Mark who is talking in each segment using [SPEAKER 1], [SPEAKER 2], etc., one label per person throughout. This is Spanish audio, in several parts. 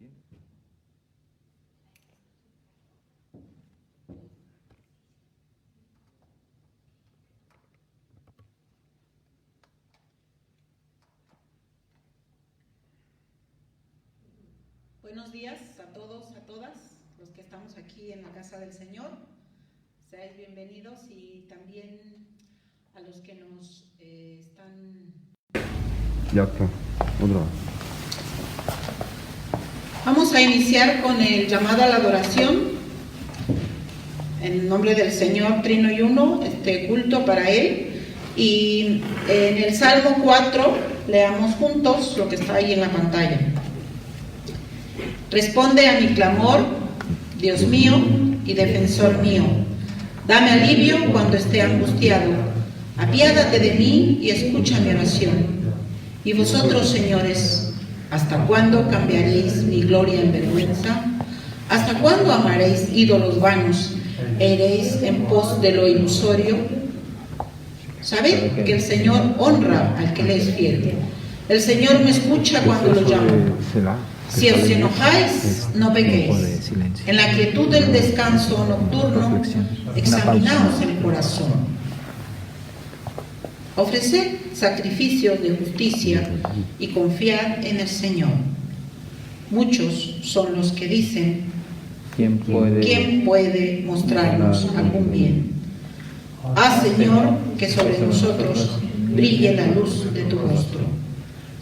[SPEAKER 1] tiene.
[SPEAKER 2] Buenos días a todos, a todas los que estamos aquí en la casa del Señor. Seáis bienvenidos y también a los que nos están...
[SPEAKER 1] Ya está, otra vez.
[SPEAKER 2] Vamos a iniciar con el llamado a la adoración en nombre del Señor Trino y Uno, este culto para Él. Y en el Salmo 4 leamos juntos lo que está ahí en la pantalla. Responde a mi clamor, Dios mío y defensor mío. Dame alivio cuando esté angustiado. Apiádate de mí y escucha mi oración. Y vosotros, señores, ¿hasta cuándo cambiaréis mi gloria en vergüenza? ¿Hasta cuándo amaréis ídolos vanos e iréis en pos de lo ilusorio? Sabed que el Señor honra al que le es fiel. El Señor me escucha cuando lo llamo. Si os enojáis, no pequéis. En la quietud del descanso nocturno, examinaos el corazón. Ofreced sacrificios de justicia y confiad en el Señor. Muchos son los que dicen, ¿quién puede mostrarnos algún bien? Haz, Señor, que sobre nosotros brille la luz de tu rostro.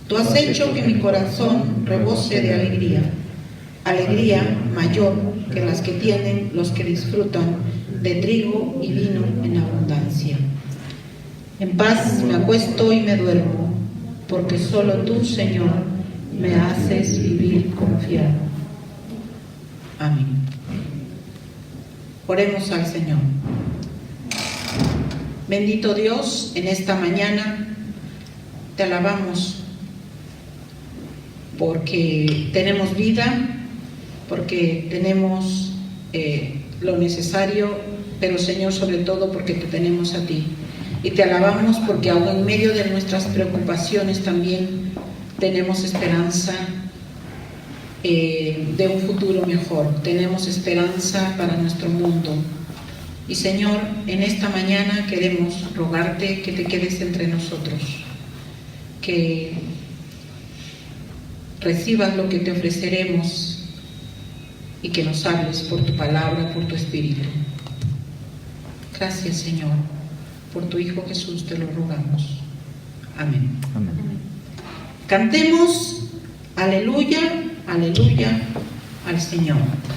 [SPEAKER 2] Tú has hecho que mi corazón rebose de alegría, alegría mayor que las que tienen los que disfrutan de trigo y vino en abundancia. En paz me acuesto y me duermo, porque solo tú, Señor, me haces vivir confiado. Amén. Oremos al Señor. Bendito Dios, en esta mañana te alabamos porque tenemos vida, porque tenemos lo necesario, pero Señor, sobre todo porque te tenemos a ti. Y te alabamos porque aún en medio de nuestras preocupaciones también tenemos esperanza de un futuro mejor, tenemos esperanza para nuestro mundo. Y Señor, en esta mañana queremos rogarte que te quedes entre nosotros, que recibas lo que te ofreceremos y que nos hables por tu palabra, por tu Espíritu. Gracias, Señor, por tu Hijo Jesús te lo rogamos. Amén.
[SPEAKER 1] Amén.
[SPEAKER 2] Cantemos aleluya, aleluya al Señor.
[SPEAKER 3] Señor.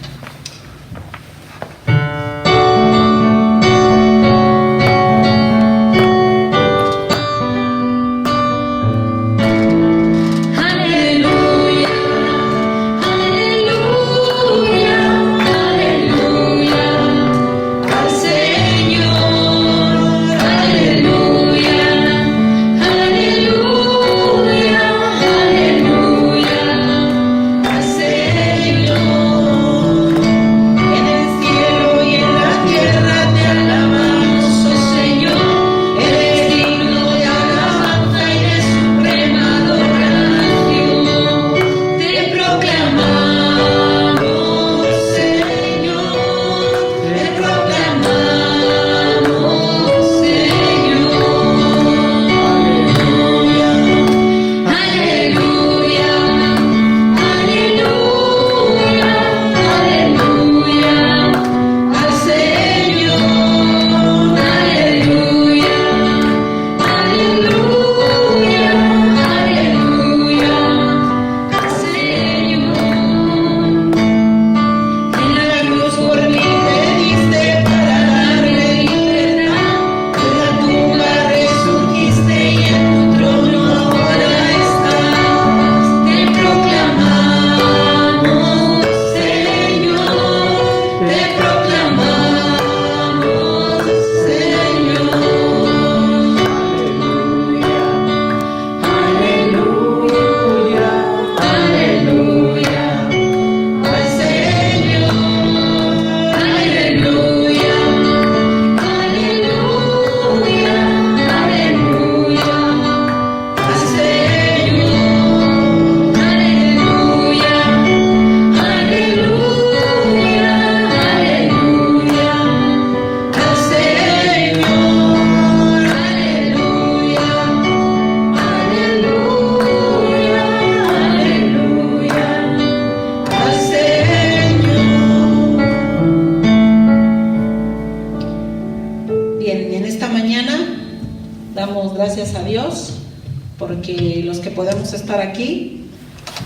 [SPEAKER 2] porque los que podemos estar aquí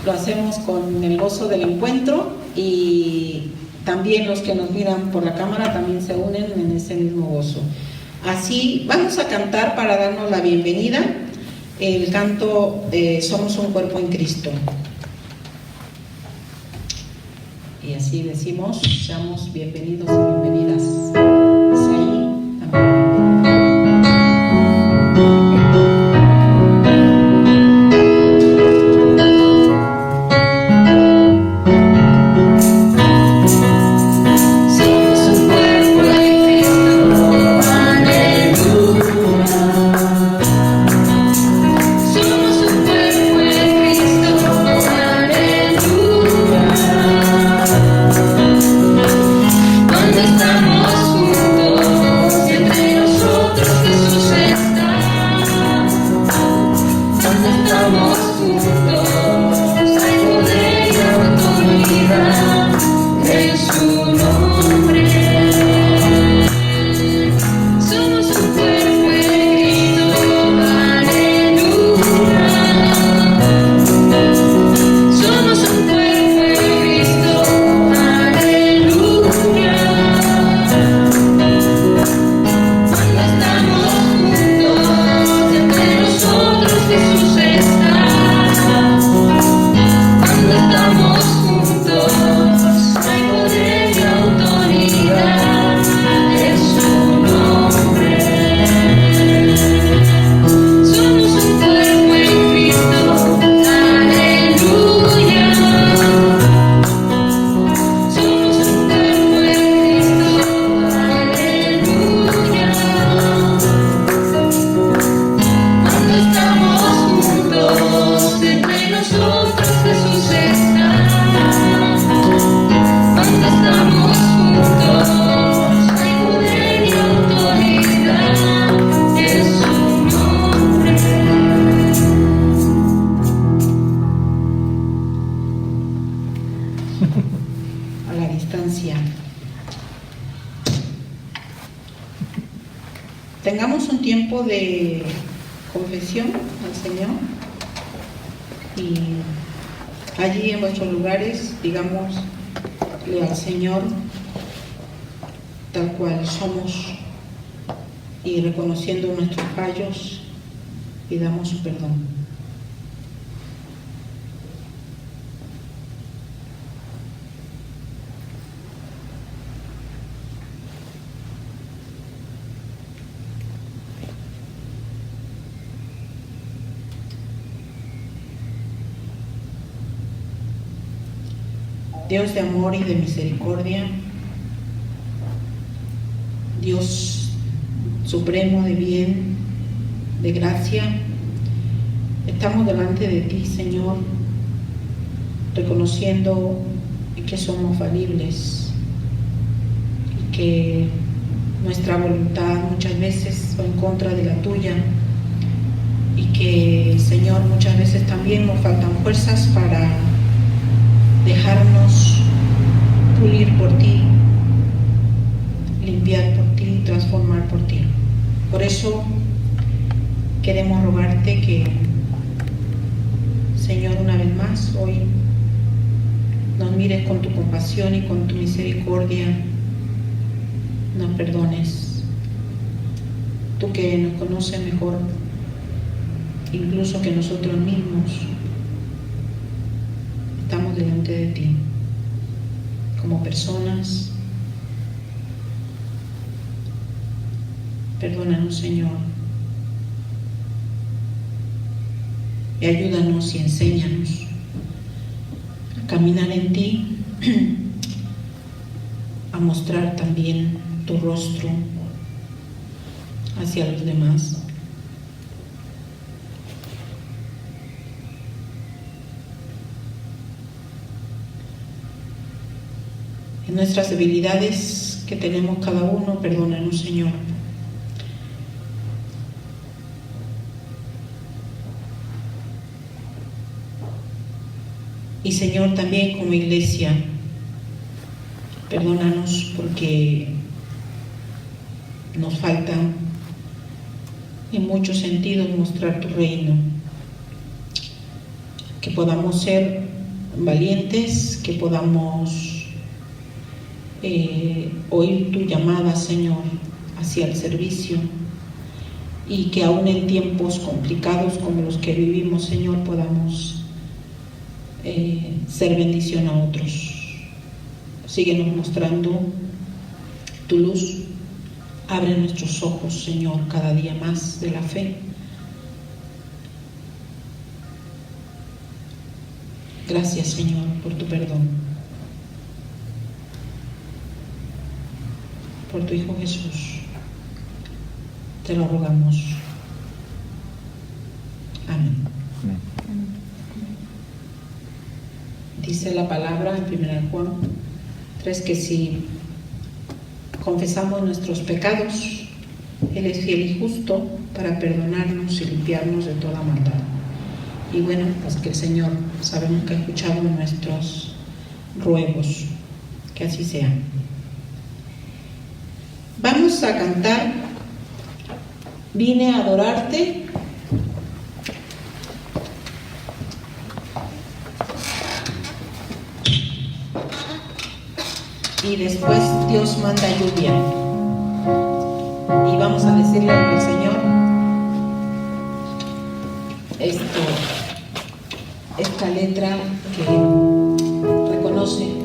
[SPEAKER 2] lo hacemos con el gozo del encuentro, y también los que nos miran por la cámara también se unen en ese mismo gozo. Así vamos a cantar para darnos la bienvenida el canto Somos un cuerpo en Cristo. Y así decimos, seamos bienvenidos y bienvenidas. Isaí, también. Tengamos un tiempo de confesión al Señor, y allí en vuestros lugares digámosle al Señor tal cual somos, y reconociendo nuestros fallos pidamos su perdón. Dios de amor y de misericordia, Dios supremo de bien, de gracia, estamos delante de ti, Señor, reconociendo que somos falibles y que nuestra voluntad muchas veces va en contra de la tuya, y que, Señor, muchas veces también nos faltan fuerzas para dejarnos pulir por ti, limpiar por ti, transformar por ti. Por eso queremos rogarte que, Señor, una vez más hoy nos mires con tu compasión y con tu misericordia, nos perdones. Tú que nos conoces mejor incluso que nosotros mismos, estamos delante de ti como personas. Perdónanos, Señor, y ayúdanos y enséñanos a caminar en ti, a mostrar también tu rostro hacia los demás. En nuestras debilidades que tenemos cada uno, perdónanos, Señor. Y, Señor, también como iglesia, perdónanos porque nos falta en muchos sentidos mostrar tu reino, que podamos ser valientes, que podamos oír tu llamada, Señor, hacia el servicio, y que aún en tiempos complicados como los que vivimos, Señor, podamos ser bendición a otros. Síguenos mostrando tu luz. Abre nuestros ojos, Señor, cada día más de la fe. Gracias, Señor, por tu perdón. Por tu Hijo Jesús. Te lo rogamos. Amén.
[SPEAKER 3] Amén.
[SPEAKER 2] Dice la palabra en 1 Juan 3 que si confesamos nuestros pecados, Él es fiel y justo para perdonarnos y limpiarnos de toda maldad. Y bueno, pues que el Señor, sabemos que ha escuchado nuestros ruegos, que así sea. Vamos a cantar Vine a adorarte. Y después Dios manda lluvia. Y vamos a decirle al Señor esta letra que reconoce.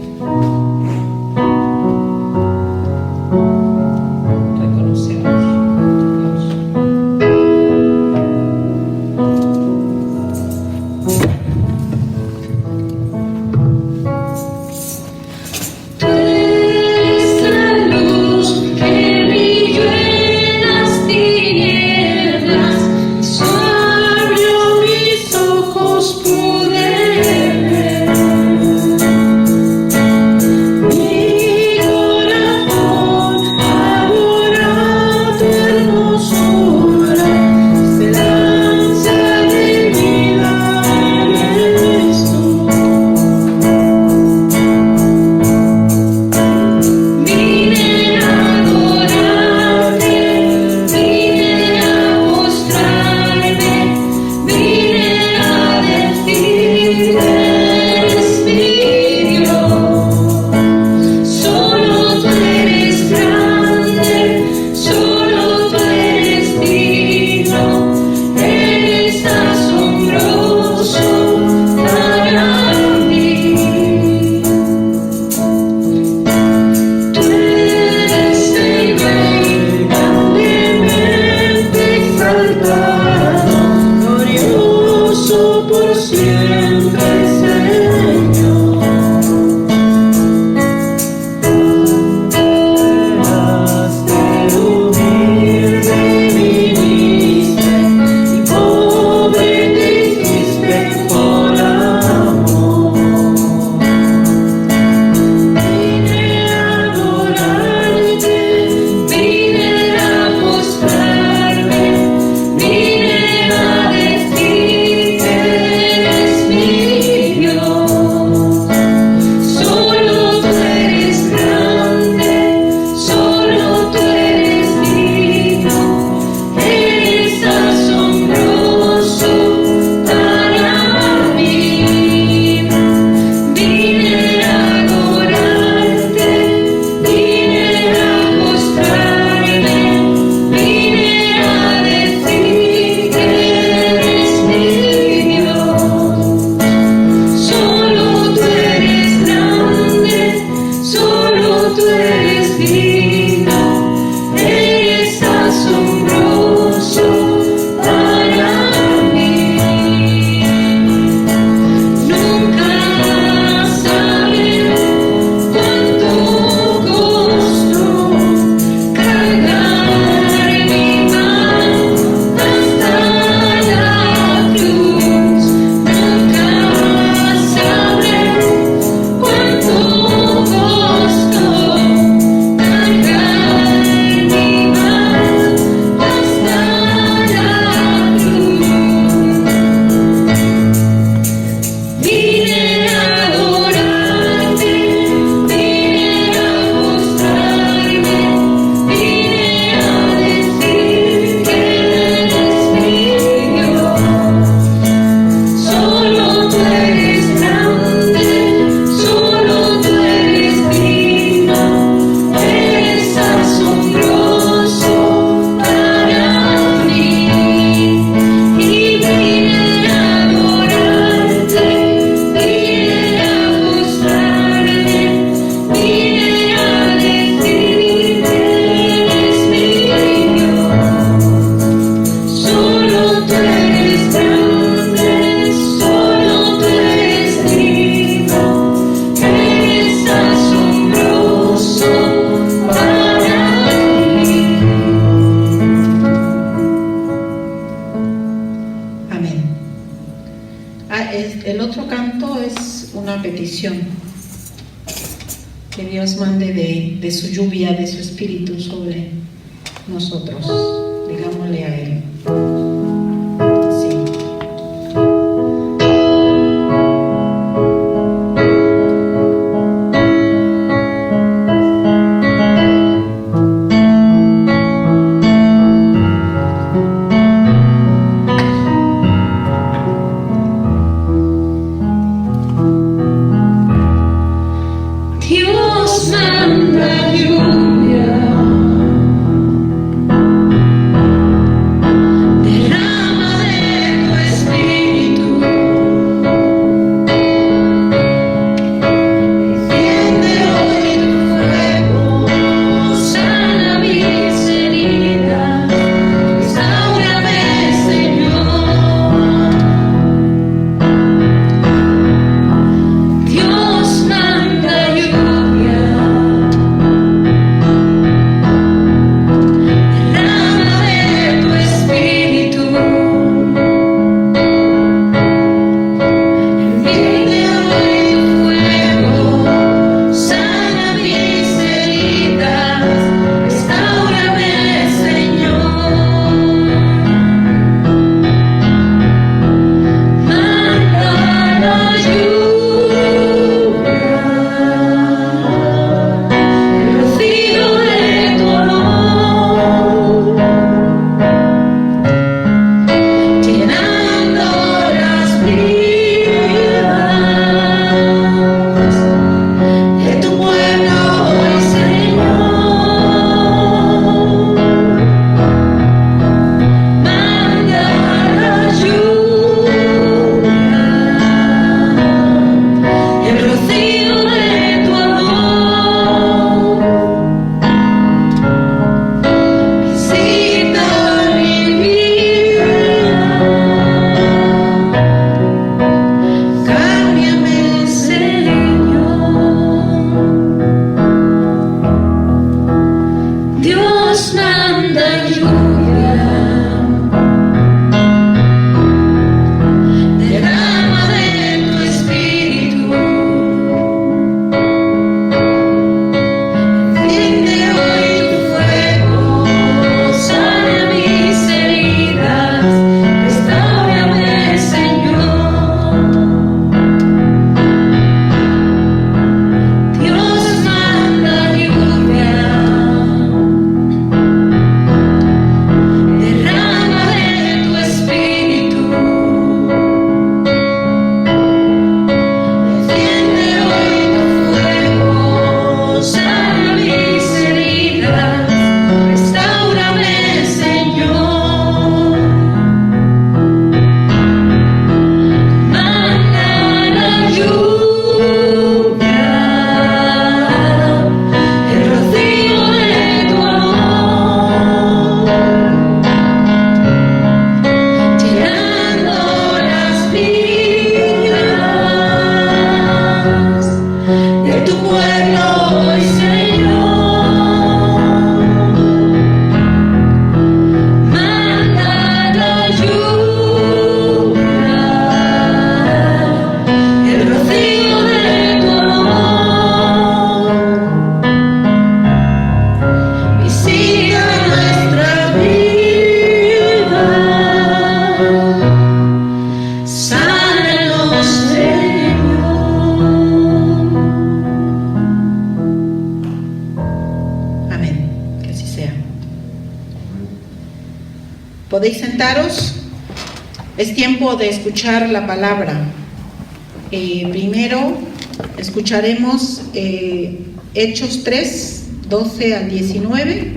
[SPEAKER 4] Vine a decir que eres mi
[SPEAKER 2] El otro canto es una petición. Que Dios mande de su lluvia, de su espíritu sobre nosotros. Digámosle a Él. Podéis sentaros. Es tiempo de escuchar la palabra. Primero escucharemos Hechos 3, 12 al 19,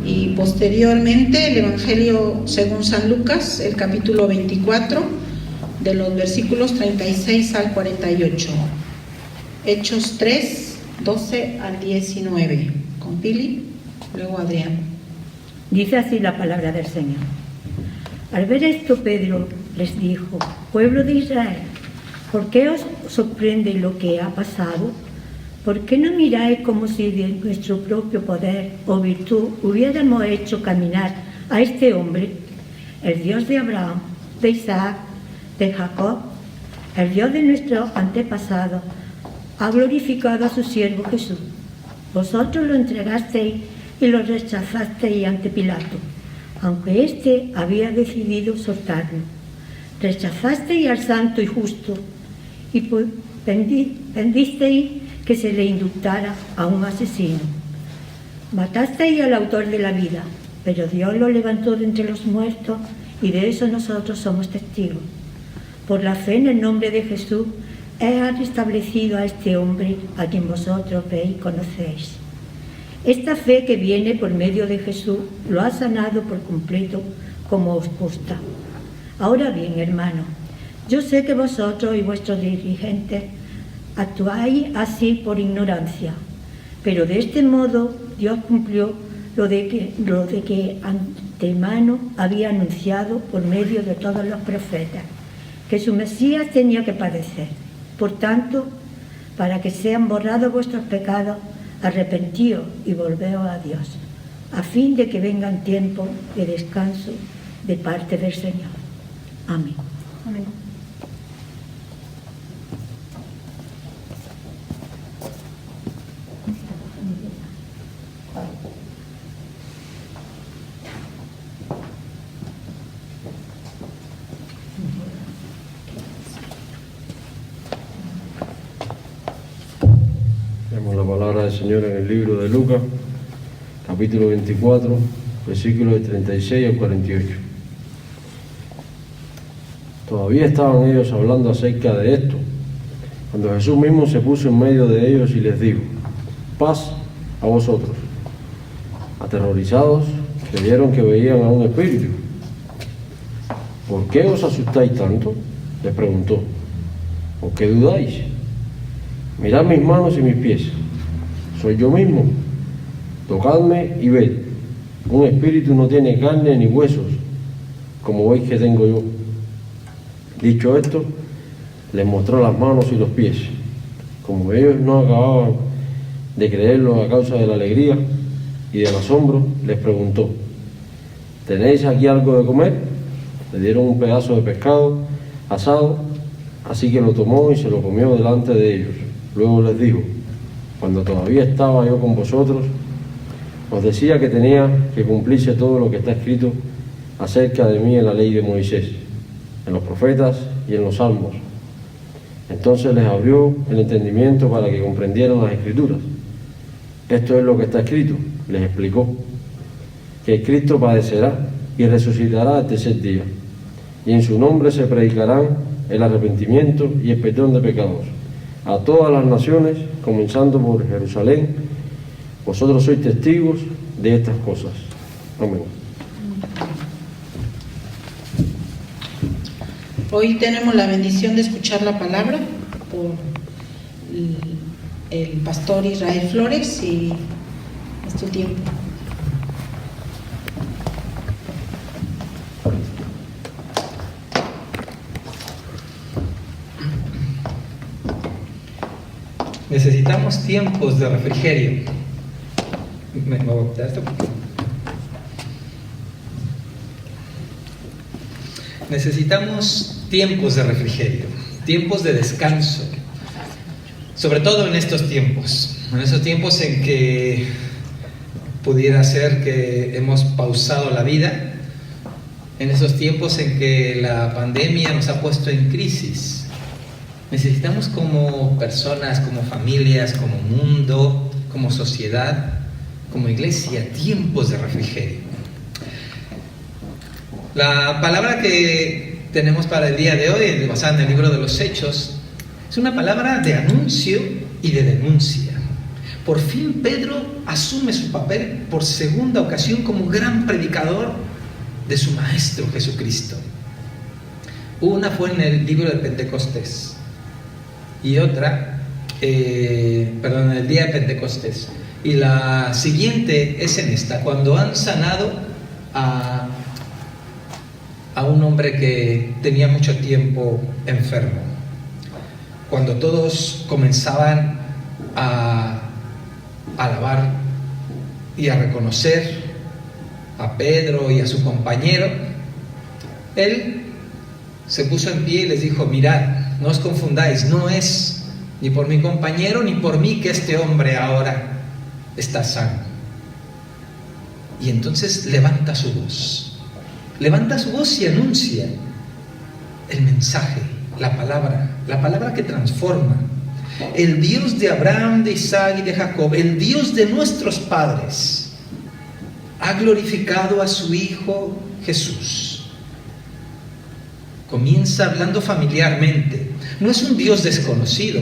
[SPEAKER 2] y posteriormente el Evangelio según San Lucas, el capítulo 24, de los versículos 36 al 48. Hechos 3, 12 al 19. Con Pili, luego Adrián.
[SPEAKER 3] Dice así la palabra del Señor. Al ver esto, Pedro les dijo: pueblo de Israel, ¿por qué os sorprende lo que ha pasado? ¿Por qué no miráis como si de nuestro propio poder o virtud hubiéramos hecho caminar a este hombre, el Dios de Abraham, de Isaac de Jacob, el Dios de nuestros antepasados, ha glorificado a su siervo Jesús. Vosotros lo entregasteis y lo rechazasteis ante Pilato, aunque éste había decidido soltarlo. Rechazasteis al santo y justo y pendisteis que se le indultara a un asesino. Matasteis al autor de la vida, pero Dios lo levantó de entre los muertos y de eso nosotros somos testigos. Por la fe en el nombre de Jesús, Él ha restablecido a este hombre a quien vosotros veis y conocéis. Esta fe que viene por medio de Jesús lo ha sanado por completo como os gusta. Ahora bien, hermanos, yo sé que vosotros y vuestros dirigentes actuáis así por ignorancia, pero de este modo Dios cumplió lo de que antemano había anunciado por medio de todos los profetas, que su Mesías tenía que padecer. Por tanto, para que sean borrados vuestros pecados, arrepentíos y volveos a Dios, a fin de que vengan tiempos de descanso de parte del Señor. Amén. Amén.
[SPEAKER 4] Leemos la palabra del Señor en el libro de Lucas, capítulo 24, versículos de 36 al 48. Todavía estaban ellos hablando acerca de esto, cuando Jesús mismo se puso en medio de ellos y les dijo: paz a vosotros. Aterrorizados, creyeron que veían a un espíritu. ¿Por qué os asustáis tanto?, les preguntó. ¿Por qué dudáis? Mirad mis manos y mis pies, soy yo mismo. Tocadme y ved. Un espíritu no tiene carne ni huesos, como veis que tengo yo. Dicho esto, les mostró las manos y los pies. Como ellos no acababan de creerlo a causa de la alegría y del asombro, les preguntó: ¿tenéis aquí algo de comer? Le dieron un pedazo de pescado asado, así que lo tomó y se lo comió delante de ellos. Luego les dijo: cuando todavía estaba yo con vosotros, os decía que tenía que cumplirse todo lo que está escrito acerca de mí en la ley de Moisés, en los profetas y en los salmos. Entonces les abrió el entendimiento para que comprendieran las escrituras. Esto es lo que está escrito, les explicó, que Cristo padecerá y resucitará al tercer día, y en su nombre se predicarán el arrepentimiento y el perdón de pecados a todas las naciones, comenzando por Jerusalén. Vosotros sois testigos de estas cosas. Amén.
[SPEAKER 2] Hoy tenemos la bendición de escuchar la palabra por el pastor Israel Flores y es tu tiempo.
[SPEAKER 5] Necesitamos tiempos de refrigerio. ¿Me voy a quitar esto? Necesitamos tiempos de refrigerio, tiempos de descanso, sobre todo en estos tiempos en que pudiera ser que hemos pausado la vida, en esos tiempos en que la pandemia nos ha puesto en crisis. Necesitamos como personas, como familias, como mundo, como sociedad, como iglesia, tiempos de refrigerio. La palabra que tenemos para el día de hoy, basada en el libro de los Hechos, es una palabra de anuncio y de denuncia. Por fin Pedro asume su papel por segunda ocasión como gran predicador de su Maestro Jesucristo. Una fue en el libro de Pentecostés y otra, en el día de Pentecostés. Y la siguiente es en esta, cuando han sanado a un hombre que tenía mucho tiempo enfermo. Cuando todos comenzaban a alabar y a reconocer a Pedro y a su compañero, él se puso en pie y les dijo: mirad, no os confundáis, no es ni por mi compañero ni por mí que este hombre ahora está sano. Y entonces levanta su voz y anuncia el mensaje, la palabra que transforma. El Dios de Abraham, de Isaac y de Jacob, el Dios de nuestros padres, ha glorificado a su Hijo Jesús. Comienza hablando familiarmente. No es un Dios desconocido,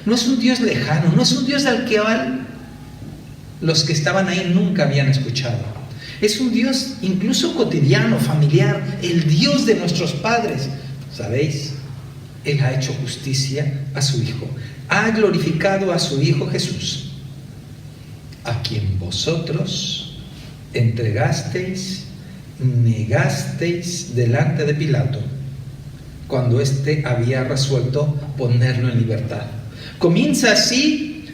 [SPEAKER 5] no es un Dios lejano, no es un Dios al que los que estaban ahí nunca habían escuchado. Es un Dios incluso cotidiano, familiar, el Dios de nuestros padres. ¿Sabéis? Él ha hecho justicia a su Hijo, ha glorificado a su Hijo Jesús, a quien vosotros entregasteis, negasteis delante de Pilato, cuando éste había resuelto ponerlo en libertad. Comienza así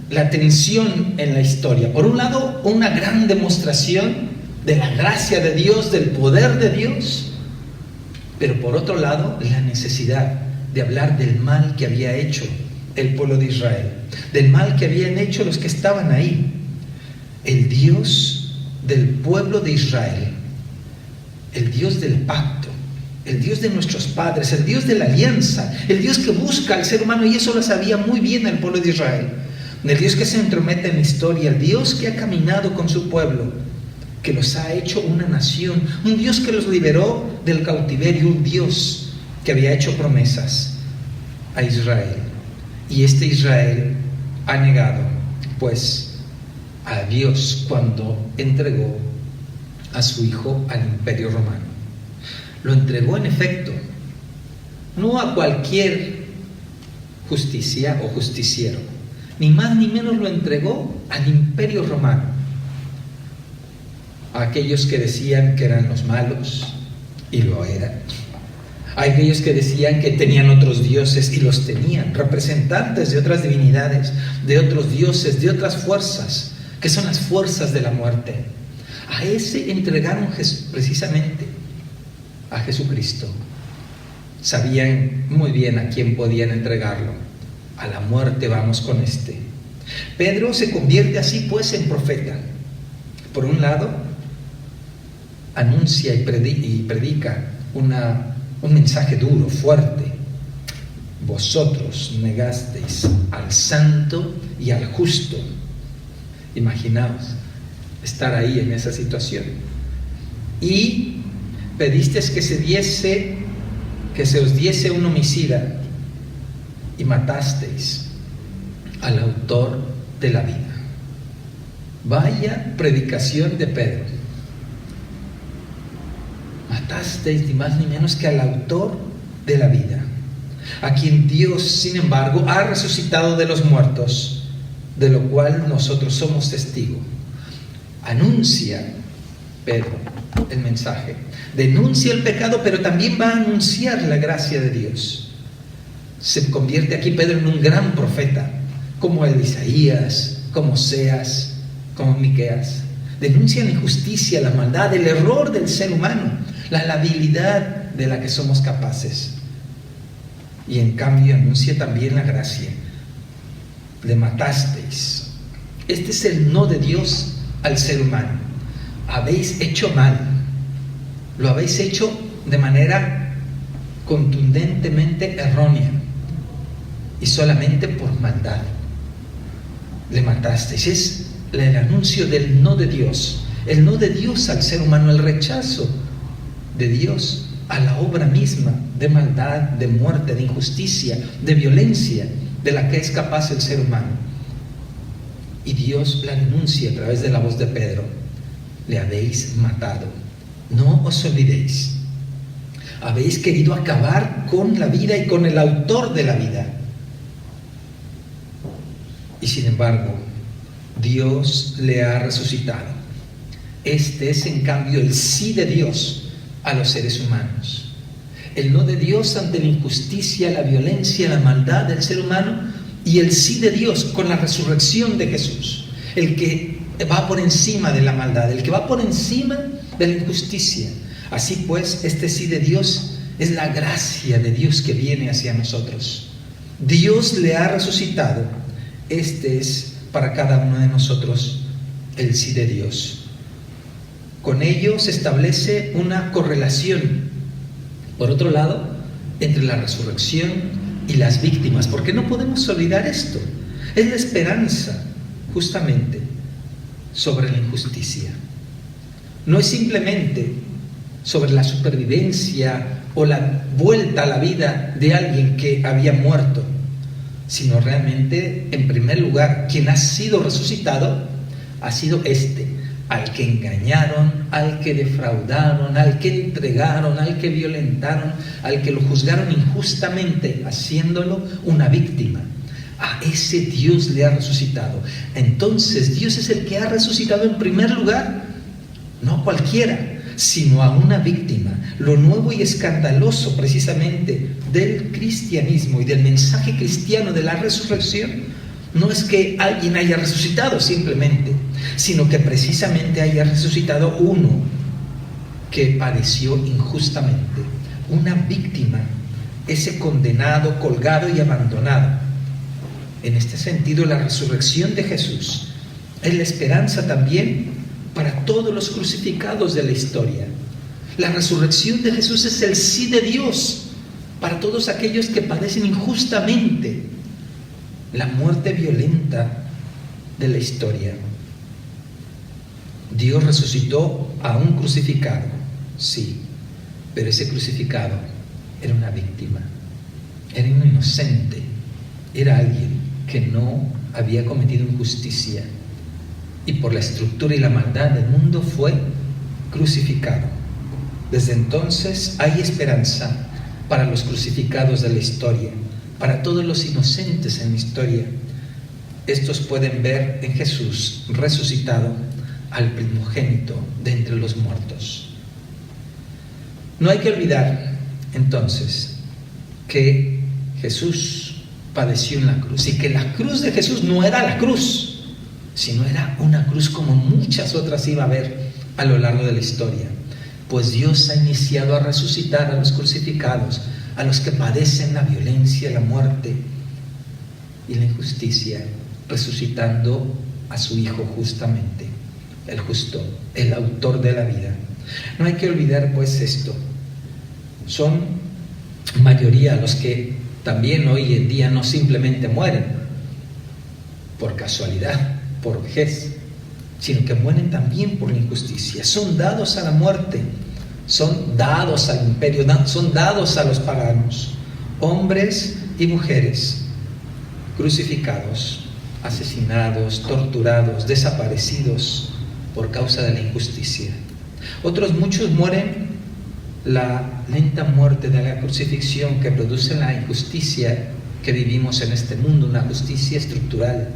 [SPEAKER 5] la tensión en la historia. Por un lado, una gran demostración de la gracia de Dios, del poder de Dios, pero por otro lado, la necesidad de hablar del mal que había hecho el pueblo de Israel, del mal que habían hecho los que estaban ahí. El Dios del pueblo de Israel, el Dios del pacto, el Dios de nuestros padres, el Dios de la alianza, el Dios que busca al ser humano, y eso lo sabía muy bien el pueblo de Israel. El Dios que se entromete en la historia, el Dios que ha caminado con su pueblo, que los ha hecho una nación, un Dios que los liberó del cautiverio, un Dios que había hecho promesas a Israel. Y este Israel ha negado, pues, a Dios cuando entregó a su Hijo al Imperio Romano. Lo entregó en efecto, no a cualquier justicia o justiciero, ni más ni menos lo entregó al Imperio Romano, a aquellos que decían que eran los malos, y lo eran, a aquellos que decían que tenían otros dioses, y los tenían, representantes de otras divinidades, de otros dioses, de otras fuerzas, que son las fuerzas de la muerte. A ese entregaron precisamente a Jesucristo. Sabían muy bien a quién podían entregarlo. A la muerte vamos con este. Pedro se convierte así pues en profeta. Por un lado, anuncia y predica un mensaje duro, fuerte. Vosotros negasteis al santo y al justo. Imaginaos estar ahí en esa situación. Y pedisteis que se os diese un homicida, y matasteis al autor de la vida. Vaya predicación de Pedro. Matasteis ni más ni menos que al autor de la vida, a quien Dios, sin embargo, ha resucitado de los muertos, de lo cual nosotros somos testigos. Anuncia Pedro el mensaje, denuncia el pecado, pero también va a anunciar la gracia de Dios. Se convierte aquí Pedro en un gran profeta, como el Isaías, como Oseas, como Miqueas. Denuncia la injusticia, la maldad, el error del ser humano, la labilidad de la que somos capaces. Y en cambio anuncia también la gracia. Le matasteis. Este es el no de Dios al ser humano. Habéis hecho mal. Lo habéis hecho de manera contundentemente errónea y solamente por maldad. Le matasteis. Es el anuncio del no de Dios, el no de Dios al ser humano, el rechazo de Dios a la obra misma de maldad, de muerte, de injusticia, de violencia de la que es capaz el ser humano. Y Dios la denuncia a través de la voz de Pedro. Le habéis matado. No os olvidéis. Habéis querido acabar con la vida y con el autor de la vida. Y sin embargo, Dios le ha resucitado. Este es en cambio el sí de Dios a los seres humanos. El no de Dios ante la injusticia, la violencia, la maldad del ser humano, y el sí de Dios con la resurrección de Jesús. El que va por encima de la maldad, el que va por encima de la injusticia, Así pues, este sí de Dios es la gracia de Dios que viene hacia nosotros. Dios le ha resucitado. Este es para cada uno de nosotros el sí de Dios. Con ello se establece una correlación, por otro lado, entre la resurrección y las víctimas, porque no podemos olvidar esto. Es la esperanza, justamente, sobre la injusticia. No es simplemente sobre la supervivencia o la vuelta a la vida de alguien que había muerto, sino realmente, en primer lugar, quien ha sido resucitado ha sido al que engañaron, al que defraudaron, al que entregaron, al que violentaron, al que lo juzgaron injustamente, haciéndolo una víctima. A ese Dios le ha resucitado. Entonces Dios es el que ha resucitado en primer lugar, no a cualquiera, sino a una víctima. Lo nuevo y escandaloso precisamente del cristianismo y del mensaje cristiano de la resurrección no es que alguien haya resucitado simplemente, sino que precisamente haya resucitado uno que padeció injustamente, una víctima, ese condenado, colgado y abandonado. En este sentido, la resurrección de Jesús es la esperanza también para todos los crucificados de la historia. La resurrección de Jesús es el sí de Dios para todos aquellos que padecen injustamente la muerte violenta de la historia. Dios resucitó a un crucificado, sí, pero ese crucificado era una víctima, era un inocente, era alguien que no había cometido injusticia y por la estructura y la maldad del mundo fue crucificado. Desde entonces hay esperanza para los crucificados de la historia, para todos los inocentes en la historia. Estos pueden ver en Jesús resucitado al primogénito de entre los muertos. No hay que olvidar entonces que Jesús padeció en la cruz y que la cruz de Jesús no era la cruz, sino era una cruz como muchas otras iba a haber a lo largo de la historia. Pues Dios ha iniciado a resucitar a los crucificados, a los que padecen la violencia, la muerte y la injusticia, resucitando a su Hijo justamente, el justo, el autor de la vida. No hay que olvidar pues esto. Son mayoría los que también hoy en día no simplemente mueren por casualidad, por vejez, sino que mueren también por la injusticia. Son dados a la muerte, son dados al imperio, son dados a los paganos, hombres y mujeres crucificados, asesinados, torturados, desaparecidos por causa de la injusticia. Otros muchos mueren la lenta muerte de la crucifixión que produce la injusticia que vivimos en este mundo, una justicia estructural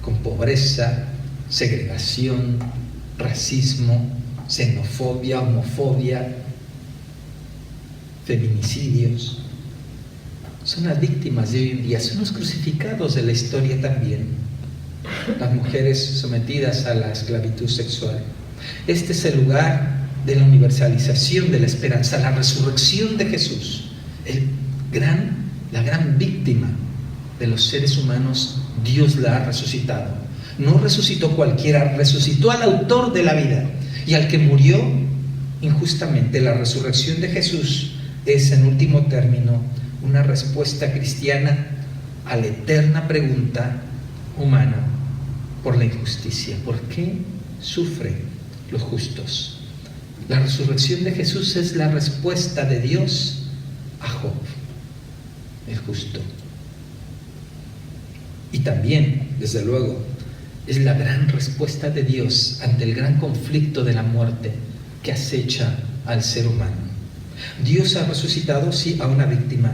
[SPEAKER 5] con pobreza, segregación, racismo, xenofobia, homofobia, feminicidios. Son las víctimas de hoy en día, son los crucificados de la historia también. Las mujeres sometidas a la esclavitud sexual. Este es el lugar de la universalización de la esperanza, la resurrección de Jesús, la gran víctima de los seres humanos. Dios la ha resucitado. No resucitó cualquiera, resucitó al autor de la vida y al que murió injustamente. La resurrección de Jesús es, en último término, una respuesta cristiana a la eterna pregunta humana por la injusticia. ¿Por qué sufren los justos? La resurrección de Jesús es la respuesta de Dios a Job, el justo. Y también, desde luego, es la gran respuesta de Dios ante el gran conflicto de la muerte que acecha al ser humano. Dios ha resucitado, sí, a una víctima,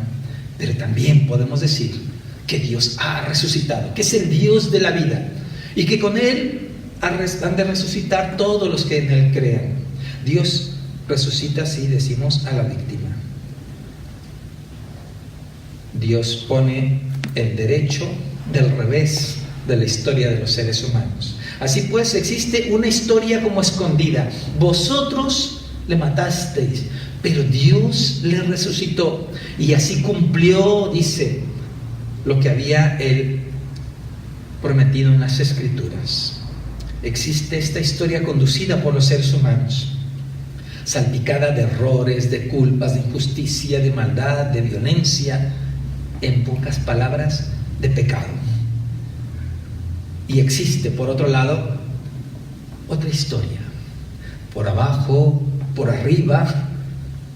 [SPEAKER 5] pero también podemos decir que Dios ha resucitado, que es el Dios de la vida, y que con Él han de resucitar todos los que en Él crean. Dios resucita, sí, decimos, a la víctima. Dios pone el derecho del revés de la historia de los seres humanos. Así pues, existe una historia como escondida. Vosotros le matasteis, pero Dios le resucitó y así cumplió, dice, lo que había Él prometido en las Escrituras. Existe esta historia conducida por los seres humanos, salpicada de errores, de culpas, de injusticia, de maldad, de violencia, en pocas palabras, de pecado. Y existe, por otro lado, otra historia, por abajo, por arriba,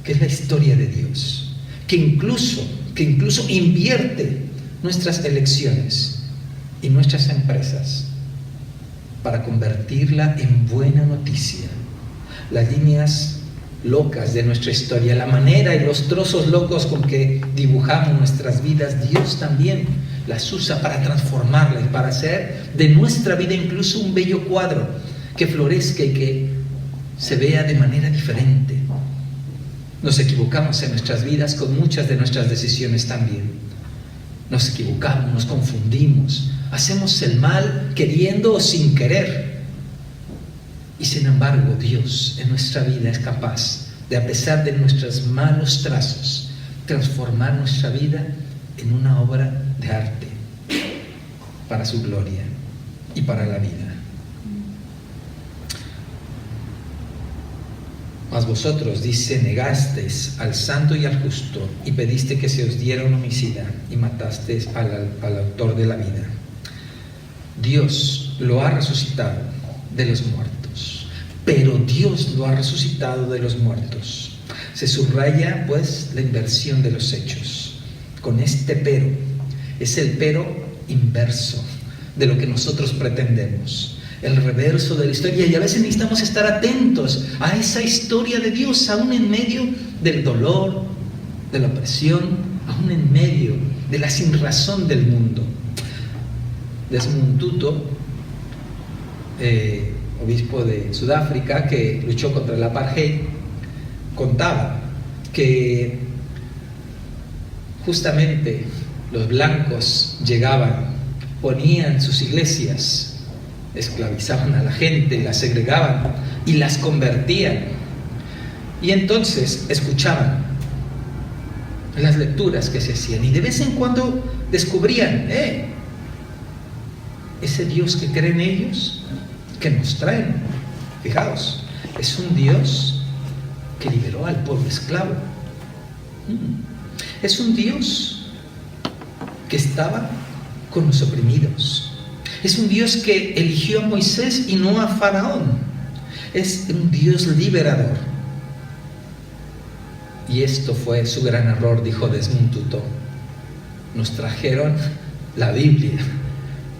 [SPEAKER 5] que es la historia de Dios, que incluso invierte nuestras elecciones y nuestras empresas para convertirla en buena noticia. Las líneas locas de nuestra historia, la manera y los trozos locos con que dibujamos nuestras vidas, Dios también las usa para transformarla y para hacer de nuestra vida incluso un bello cuadro que florezca y que se vea de manera diferente. Nos equivocamos en nuestras vidas con muchas de nuestras decisiones también. Nos equivocamos, nos confundimos, hacemos el mal queriendo o sin querer. Y sin embargo, Dios en nuestra vida es capaz de, a pesar de nuestros malos trazos, transformar nuestra vida en una obra de arte para su gloria y para la vida. Mas vosotros, dice, negasteis al santo y al justo y pediste que se os diera un homicida y matasteis al autor de la vida. Dios lo ha resucitado de los muertos, pero Dios lo ha resucitado de los muertos. Se subraya pues la inversión de los hechos con este pero. Es el pero inverso de lo que nosotros pretendemos, el reverso de la historia, y a veces necesitamos estar atentos a esa historia de Dios, aún en medio del dolor, de la opresión, aún en medio de la sinrazón del mundo. Desmond Tutu, obispo de Sudáfrica, que luchó contra el apartheid, contaba que justamente los blancos llegaban, ponían sus iglesias, esclavizaban a la gente, las segregaban y las convertían. Y entonces escuchaban las lecturas que se hacían y de vez en cuando descubrían, ese Dios que creen ellos, que nos traen, fijaos, es un Dios que liberó al pueblo esclavo. Es un Dios que estaba con los oprimidos. Es un Dios que eligió a Moisés y no a Faraón. Es un Dios liberador. Y esto fue su gran error, dijo Desmond Tutu. Nos trajeron la Biblia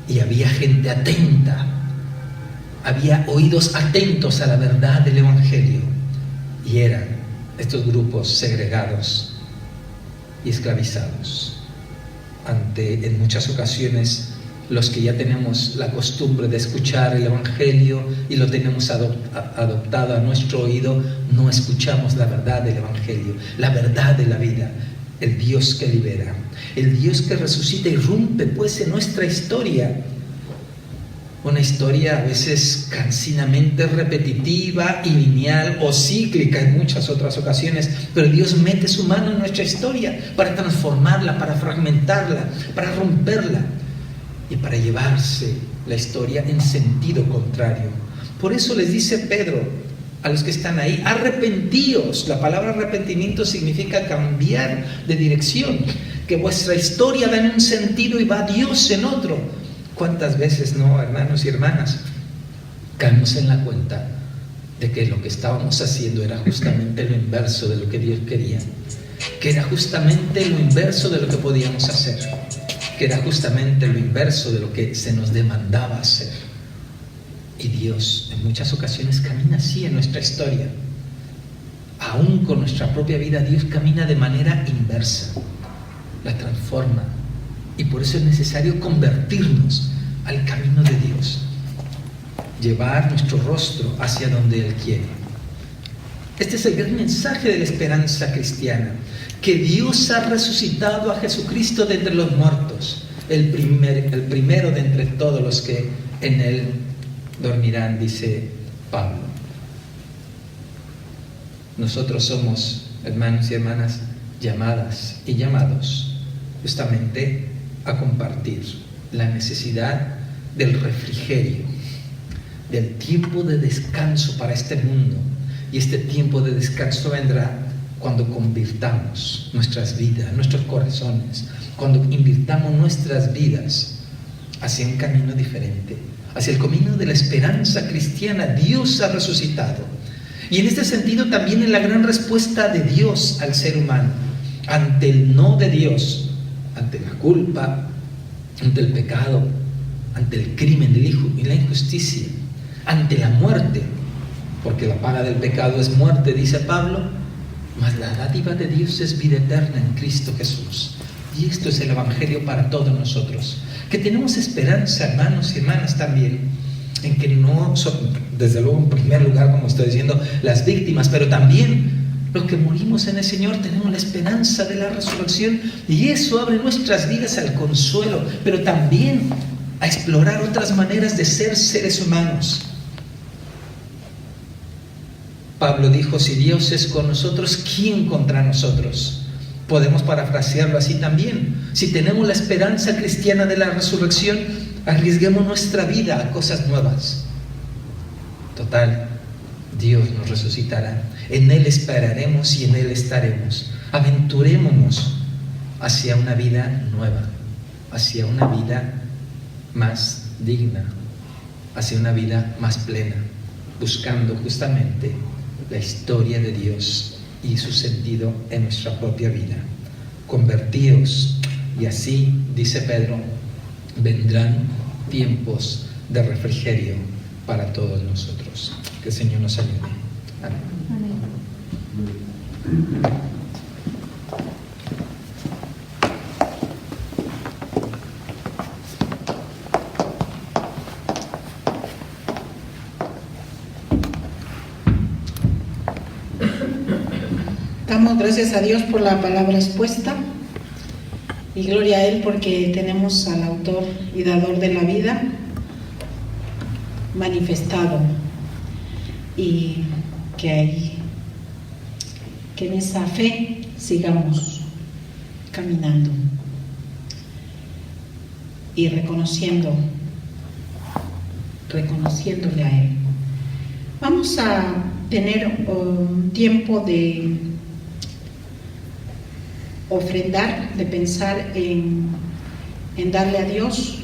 [SPEAKER 5] y había gente atenta. Había oídos atentos a la verdad del Evangelio. Y eran estos grupos segregados y esclavizados. Ante, en muchas ocasiones, los que ya tenemos la costumbre de escuchar el Evangelio y lo tenemos adoptado a nuestro oído, no escuchamos la verdad del Evangelio, la verdad de la vida, el Dios que libera, el Dios que resucita y irrumpe pues en nuestra historia. Una historia a veces cansinamente repetitiva y lineal o cíclica en muchas otras ocasiones, pero Dios mete su mano en nuestra historia para transformarla, para fragmentarla, para romperla y para llevarse la historia en sentido contrario. Por eso les dice Pedro a los que están ahí, arrepentíos. La palabra arrepentimiento significa cambiar de dirección, que vuestra historia va en un sentido y va Dios en otro. ¿Cuántas veces, no, hermanos y hermanas, caemos en la cuenta de que lo que estábamos haciendo era justamente lo inverso de lo que Dios quería, que era justamente lo inverso de lo que podíamos hacer, que era justamente lo inverso de lo que se nos demandaba hacer? Y Dios en muchas ocasiones camina así en nuestra historia. Aún con nuestra propia vida, Dios camina de manera inversa, la transforma. Y por eso es necesario convertirnos al camino de Dios, llevar nuestro rostro hacia donde Él quiere. Este es el gran mensaje de la esperanza cristiana, que Dios ha resucitado a Jesucristo de entre los muertos, el primero de entre todos los que en Él dormirán, dice Pablo. nosotros somos, hermanos y hermanas, llamadas y llamados justamente a compartir la necesidad del refrigerio, del tiempo de descanso para este mundo. Y este tiempo de descanso vendrá cuando convirtamos nuestras vidas, nuestros corazones, cuando invirtamos nuestras vidas hacia un camino diferente, hacia el camino de la esperanza cristiana. Dios ha resucitado. Y en este sentido también en la gran respuesta de Dios al ser humano, ante el no de Dios, ante la culpa, ante el pecado, ante el crimen del Hijo y la injusticia, ante la muerte, porque la paga del pecado es muerte, dice Pablo, mas la dádiva de Dios es vida eterna en Cristo Jesús. Y esto es el Evangelio para todos nosotros, que tenemos esperanza, hermanos y hermanas, también, en que no son, desde luego en primer lugar, como estoy diciendo, las víctimas, pero también los que morimos en el Señor tenemos la esperanza de la resurrección, y eso abre nuestras vidas al consuelo, pero también a explorar otras maneras de ser seres humanos. Pablo dijo, si Dios es con nosotros, ¿quién contra nosotros? Podemos parafrasearlo así también. Si tenemos la esperanza cristiana de la resurrección, arriesguemos nuestra vida a cosas nuevas. Total, Dios nos resucitará. En Él esperaremos y en Él estaremos. Aventurémonos hacia una vida nueva, hacia una vida más digna, hacia una vida más plena, buscando justamente la historia de Dios y su sentido en nuestra propia vida. Convertíos, y así, dice Pedro, vendrán tiempos de refrigerio para todos nosotros. Que el Señor nos ayude. Amén.
[SPEAKER 2] Damos gracias a Dios por la palabra expuesta y gloria a Él porque tenemos al autor y dador de la vida manifestado, y que en esa fe sigamos caminando y reconociéndole a Él. Vamos a tener un tiempo de ofrendar, de pensar en darle a Dios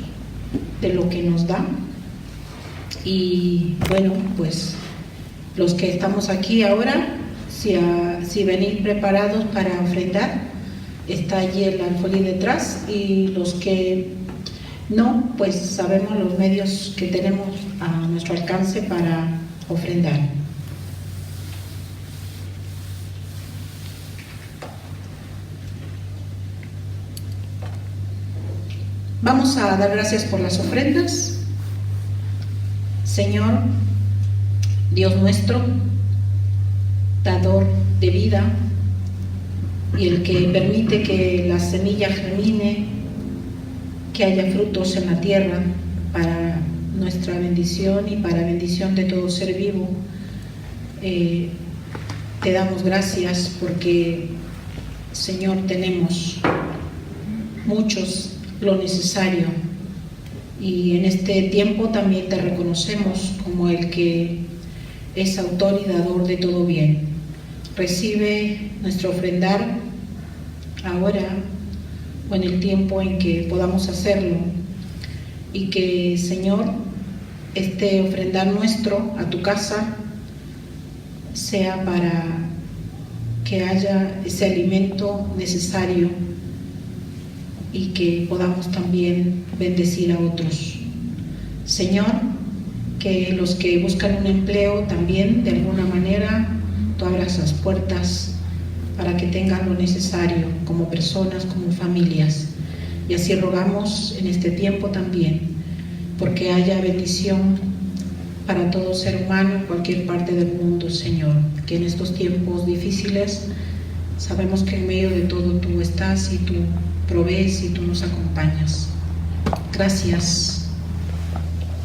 [SPEAKER 2] de lo que nos da. Y bueno, pues los que estamos aquí ahora, si venís preparados para ofrendar, está allí el alfolí detrás, y los que no, pues sabemos los medios que tenemos a nuestro alcance para ofrendar. Vamos a dar gracias por las ofrendas. Señor, Dios nuestro, dador de vida y el que permite que la semilla germine, que haya frutos en la tierra para nuestra bendición y para bendición de todo ser vivo, te damos gracias porque, Señor, tenemos muchos lo necesario, y en este tiempo también te reconocemos como el que es autor y dador de todo bien. Recibe nuestro ofrendar ahora o en el tiempo en que podamos hacerlo, y que, Señor, este ofrendar nuestro a tu casa sea para que haya ese alimento necesario y que podamos también bendecir a otros. Señor, que los que buscan un empleo también, de alguna manera, tú abras las puertas para que tengan lo necesario como personas, como familias. Y así rogamos en este tiempo también, porque haya bendición para todo ser humano en cualquier parte del mundo, Señor. Que en estos tiempos difíciles sabemos que en medio de todo tú estás y tú provees y tú nos acompañas. Gracias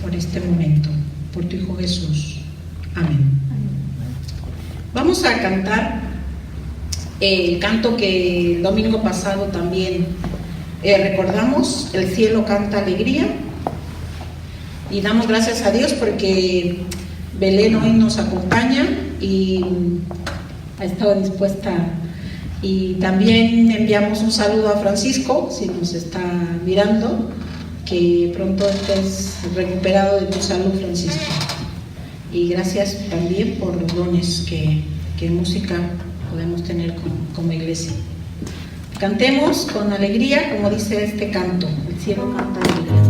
[SPEAKER 2] por este momento, por tu Hijo Jesús. Amén. Vamos a cantar el canto que el domingo pasado también recordamos, El cielo canta alegría, y damos gracias a Dios porque Belén hoy nos acompaña y ha estado dispuesta. Y también enviamos un saludo a Francisco, si nos está mirando, que pronto estés recuperado de tu salud, Francisco. Y gracias también por los dones que en música podemos tener como iglesia. Cantemos con alegría, como dice este canto, El cielo canta alegría.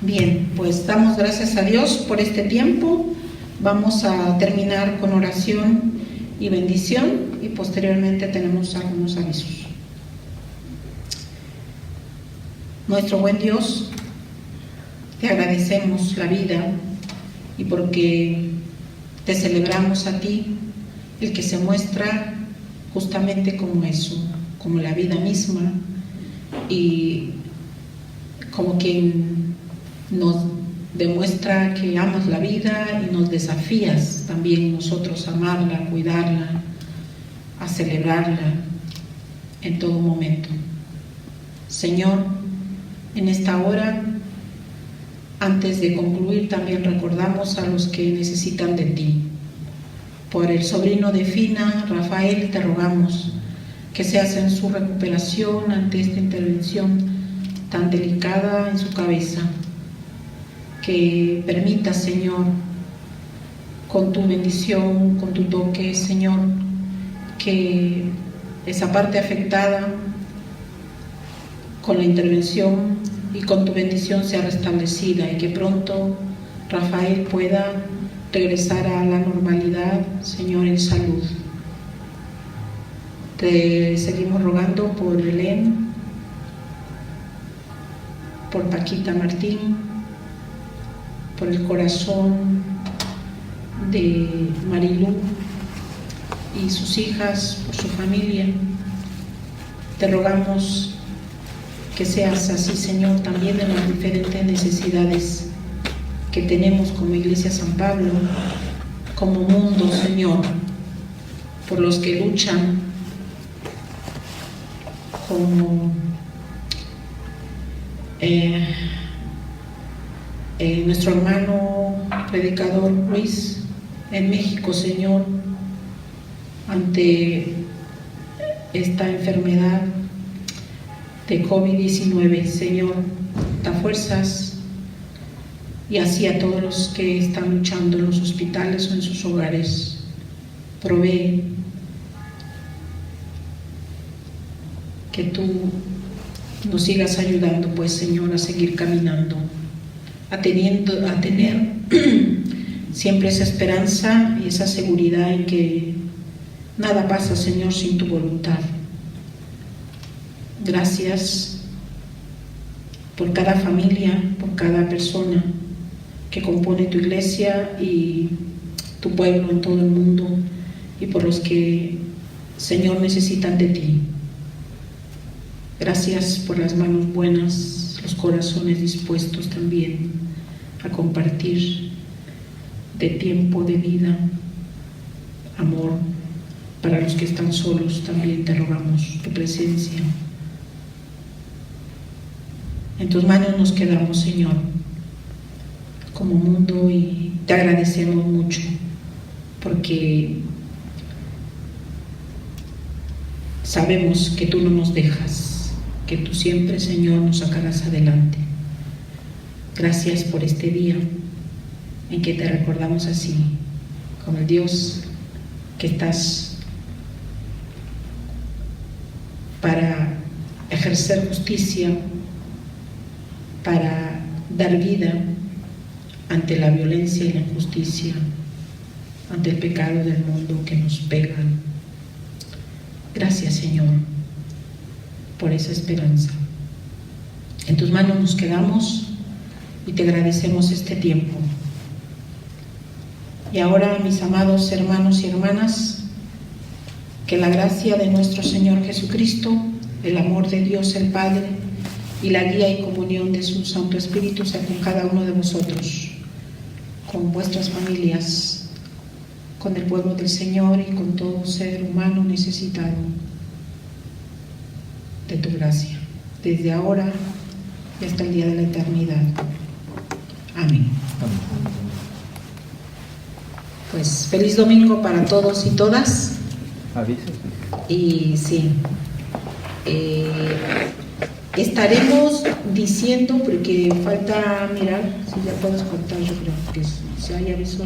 [SPEAKER 2] Bien, pues damos gracias a Dios por este tiempo. Vamos a terminar con oración y bendición y posteriormente tenemos algunos avisos. Nuestro buen Dios, te agradecemos la vida y porque te celebramos a ti, el que se muestra justamente como eso, como la vida misma y como quien nos demuestra que amas la vida y nos desafías también nosotros a amarla, a cuidarla, a celebrarla en todo momento. Señor, en esta hora, antes de concluir, también recordamos a los que necesitan de ti. Por el sobrino de Fina, Rafael, te rogamos que seas en su recuperación ante esta intervención tan delicada en su cabeza, que permitas, Señor, con tu bendición, con tu toque, Señor, que esa parte afectada con la intervención y con tu bendición sea restablecida y que pronto Rafael pueda regresar a la normalidad, Señor, en salud. Te seguimos rogando por Belén, por Paquita Martín, por el corazón de Marilú y sus hijas, por su familia. Te rogamos que seas así, Señor, también en las diferentes necesidades que tenemos como Iglesia San Pablo, como mundo, Señor, por los que luchan, como nuestro hermano predicador Luis en México, Señor, ante esta enfermedad de COVID-19, Señor, da fuerzas, y así a todos los que están luchando en los hospitales o en sus hogares. Provee que tú nos sigas ayudando, pues, Señor, a seguir caminando, a tener siempre esa esperanza y esa seguridad en que nada pasa, Señor, sin tu voluntad. Gracias por cada familia, por cada persona que compone tu iglesia y tu pueblo en todo el mundo, y por los que, Señor, necesitan de ti. Gracias por las manos buenas, los corazones dispuestos también a compartir de tiempo, de vida, amor. Para los que están solos también te rogamos tu presencia. En tus manos nos quedamos, Señor, como mundo, y te agradecemos mucho porque sabemos que tú no nos dejas, que tú siempre, Señor, nos sacarás adelante. Gracias por este día en que te recordamos así, como el Dios que estás para ejercer justicia, para dar vida ante la violencia y la injusticia, ante el pecado del mundo que nos pegan. Gracias, Señor, por esa esperanza. En tus manos nos quedamos y te agradecemos este tiempo. Y ahora, mis amados hermanos y hermanas, que la gracia de nuestro Señor Jesucristo, el amor de Dios el Padre y la guía y comunión de su Santo Espíritu sea con cada uno de vosotros, con vuestras familias, con el pueblo del Señor y con todo ser humano necesitado de tu gracia, desde ahora y hasta el día de la eternidad. Amén. Pues feliz domingo para todos y todas. Y sí, estaremos diciendo, porque falta mirar si ya puedes contar, yo creo que si hay aviso.